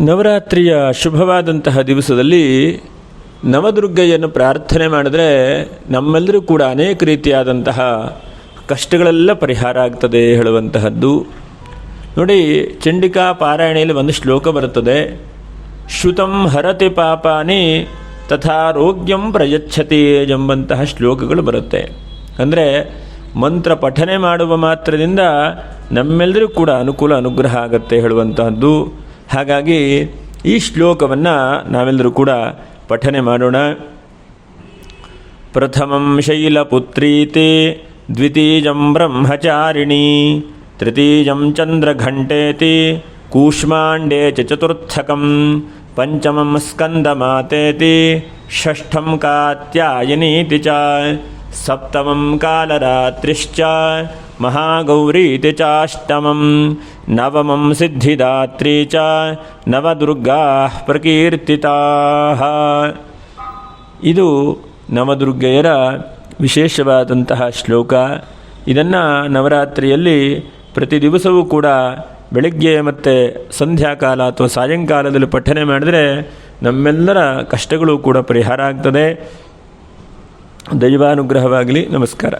ನವರಾತ್ರಿಯ ಶುಭವಾದಂತಹ ದಿವಸದಲ್ಲಿ ನವದುರ್ಗೆಯನ್ನು ಪ್ರಾರ್ಥನೆ ಮಾಡಿದ್ರೆ ನಮ್ಮೆಲ್ಲರೂ ಕೂಡ ಅನೇಕ ರೀತಿಯಾದಂತಹ ಕಷ್ಟಗಳೆಲ್ಲ ಪರಿಹಾರ ಆಗ್ತದೆ ಹೇಳುವಂತಹದ್ದು. ನೋಡಿ, ಚಂಡಿಕಾ ಪಾರಾಯಣೆಯಲ್ಲಿ ಒಂದು ಶ್ಲೋಕ ಬರುತ್ತದೆ, ಶ್ರುತಂ ಹರತಿ ಪಾಪಾನಿ ತಥಾರೋಗ್ಯಂ ಪ್ರಯಚ್ಛತಿ ಎಂಬಂತಹ ಶ್ಲೋಕಗಳು ಬರುತ್ತೆ. ಅಂದರೆ ಮಂತ್ರ ಪಠನೆ ಮಾಡುವ ಮಾತ್ರದಿಂದ ನಮ್ಮೆಲ್ಲರೂ ಕೂಡ ಅನುಗ್ರಹ ಆಗುತ್ತೆ ಹೇಳುವಂತಹದ್ದು. ಹಾಗಾಗಿ ಈ ಶ್ಲೋಕವನ್ನು ನಾವೆಲ್ಲರೂ ಕೂಡ ಪಠನೆ ಮಾಡೋಣ. ಪ್ರಥಮಂ ಶೈಲಪುತ್ರೀತಿ ದ್ವಿತೀಯಂ ಬ್ರಹ್ಮಚಾರಿಣಿ ತೃತೀಯಂ ಚಂದ್ರಘಂಟೇತಿ ಕೂಷ್ಮಾಂಡೇ ಚತುರ್ಥಕಂ ಪಂಚಮಂ ಸ್ಕಂದಮಾತೇತಿ ಷಷ್ಠಂ ಕಾತ್ಯಾಯನೀತಿ ಚ ಸಪ್ತಮಂ ಕಾಲರಾತ್ರಿಶ್ಚ ಮಹಾಗೌರೀತಿ ಚಾಷ್ಟಮಂ ನವಮಂ ಸಿದ್ಧಿದಾತ್ರೀ ಚ ನವದುರ್ಗಾ ಪ್ರಕೀರ್ತಿತಾಃ. ಇದು ನವದುರ್ಗೆಯರ ವಿಶೇಷವಾದಂತಹ ಶ್ಲೋಕ. ಇದನ್ನು ನವರಾತ್ರಿಯಲ್ಲಿ ಪ್ರತಿ ದಿವಸವೂ ಕೂಡ ಬೆಳಗ್ಗೆ ಮತ್ತು ಸಂಧ್ಯಾಕಾಲ ಅಥವಾ ಸಾಯಂಕಾಲದಲ್ಲಿ ಪಠನೆ ಮಾಡಿದರೆ ನಮ್ಮೆಲ್ಲರ ಕಷ್ಟಗಳು ಕೂಡ ಪರಿಹಾರ ಆಗ್ತದೆ. ದೈವಾನುಗ್ರಹವಾಗಲಿ. ನಮಸ್ಕಾರ.